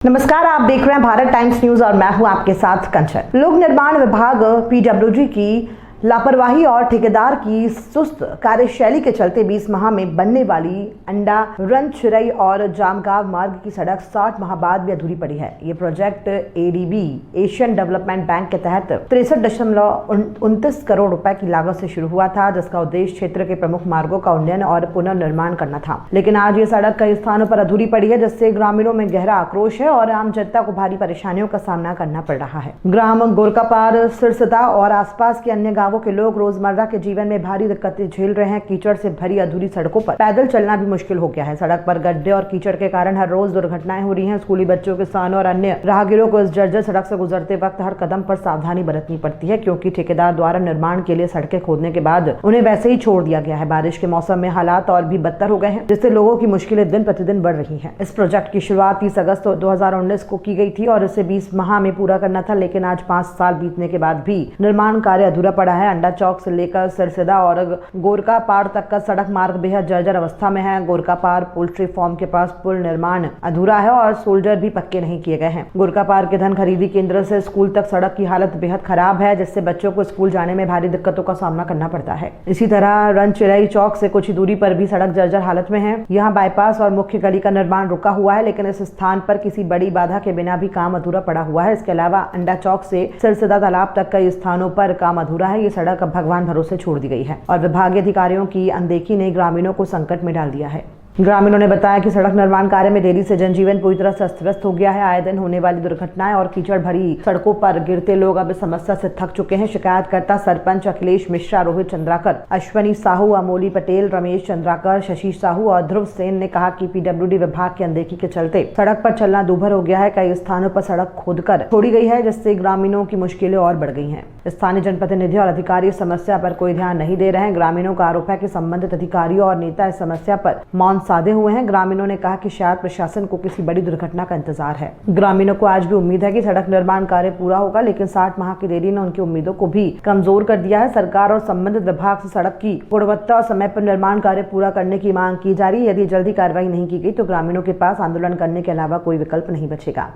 नमस्कार, आप देख रहे हैं भारत टाइम्स न्यूज और मैं हूं आपके साथ कंचन। लोक निर्माण विभाग पीडब्ल्यूडी की लापरवाही और ठेकेदार की सुस्त कार्यशैली के चलते 20 माह में बनने वाली अंडा रन चिरई और जामगांव मार्ग की सड़क 60 माह बाद भी अधूरी पड़ी है। ये project ADB Asian development bank के तहत 63.29 करोड़ रुपए की लागत से शुरू हुआ था, जिसका उद्देश्य क्षेत्र के प्रमुख मार्गों का उन्नयन और पुनर्निर्माण करना था। लेकिन आज ये सड़क कई स्थानों पर अधूरी पड़ी है, जिससे ग्रामीणों में गहरा आक्रोश है और आम जनता को भारी परेशानियों का सामना करना पड़ रहा है। ग्राम गोरकापार, सिरसदा और आसपास के अन्य गांवों के लोग रोजमर्रा के जीवन में भारी दिक्कतें झेल रहे हैं। कीचड़ से भरी अधूरी सड़कों पर पैदल चलना भी मुश्किल हो गया है। सड़क पर गड्ढे और कीचड़ के कारण हर रोज दुर्घटनाएं हो रही हैं। स्कूली बच्चों, किसानों और अन्य राहगीरों को इस जर्जर सड़क से गुजरते वक्त हर कदम पर सावधानी बरतनी पड़ती है, क्योंकि ठेकेदार द्वारा निर्माण के लिए सड़कें खोदने के बाद उन्हें वैसे ही छोड़ दिया गया है। बारिश के मौसम में हालात और भी बदतर हो गए हैं, जिससे लोगों की मुश्किलें दिन प्रतिदिन बढ़ रही है। इस प्रोजेक्ट की शुरुआत 30 अगस्त 2019 को की गई थी और इसे 20 माह में पूरा करना था, लेकिन आज 5 साल बीतने के बाद भी निर्माण कार्य अधूरा पड़ा है। अंडा चौक से लेकर सिरसदा और गोरकापार तक का सड़क मार्ग बेहद जर्जर अवस्था में है। गोरकापार पोल्ट्री फार्म के पास पुल निर्माण अधूरा है और सोल्जर भी पक्के नहीं किए गए हैं। गोरकापार के धन खरीदी केंद्र से स्कूल तक सड़क की हालत बेहद खराब है, जिससे बच्चों को स्कूल जाने में भारी दिक्कतों का सामना करना पड़ता है। इसी तरह रन चिरई चौक से कुछ ही दूरी पर भी सड़क जर्जर हालत में है। यहाँ बाईपास और मुख्य गली का निर्माण रुका हुआ है, लेकिन इस स्थान पर किसी बड़ी बाधा के बिना भी काम अधूरा पड़ा हुआ है। इसके अलावा अंडा चौक से सिरसदा तालाब तक कई स्थानों पर काम अधूरा है। ये सड़क अब भगवान भरोसे छोड़ दी गई है और विभागीय अधिकारियों की अनदेखी ने ग्रामीणों को संकट में डाल दिया है। ग्रामीणों ने बताया कि सड़क निर्माण कार्य में देरी से जनजीवन पूरी तरह से अस्त व्यस्त हो गया है। आए दिन होने वाली दुर्घटनाएं और कीचड़ भरी सड़कों पर गिरते लोग अब इस समस्या से थक चुके हैं। शिकायतकर्ता सरपंच अखिलेश मिश्रा, रोहित चंद्राकर, अश्वनी साहू, अमोली पटेल, रमेश चंद्राकर, शशि साहू और ध्रुव सेन ने कहा कि पीडब्ल्यूडी विभाग की अनदेखी के चलते सड़क पर चलना दूभर हो गया है। कई स्थानों पर सड़क खोदकर छोड़ी गई है, जिससे ग्रामीणों की मुश्किलें और बढ़ गई हैं। स्थानीय जनप्रतिनिधि और अधिकारी समस्या पर कोई ध्यान नहीं दे रहे हैं। ग्रामीणों का आरोप है कि संबंधित अधिकारियों और नेता इस समस्या पर मौन साधे हुए हैं। ग्रामीणों ने कहा कि शायद प्रशासन को किसी बड़ी दुर्घटना का इंतजार है। ग्रामीणों को आज भी उम्मीद है कि सड़क निर्माण कार्य पूरा होगा, लेकिन 60 माह की देरी ने उनकी उम्मीदों को भी कमजोर कर दिया है। सरकार और संबंधित विभाग से सड़क की गुणवत्ता और समय पर निर्माण कार्य पूरा करने की मांग की जा रही है। यदि जल्दी कार्रवाई नहीं की गई तो ग्रामीणों के पास आंदोलन करने के अलावा कोई विकल्प नहीं बचेगा।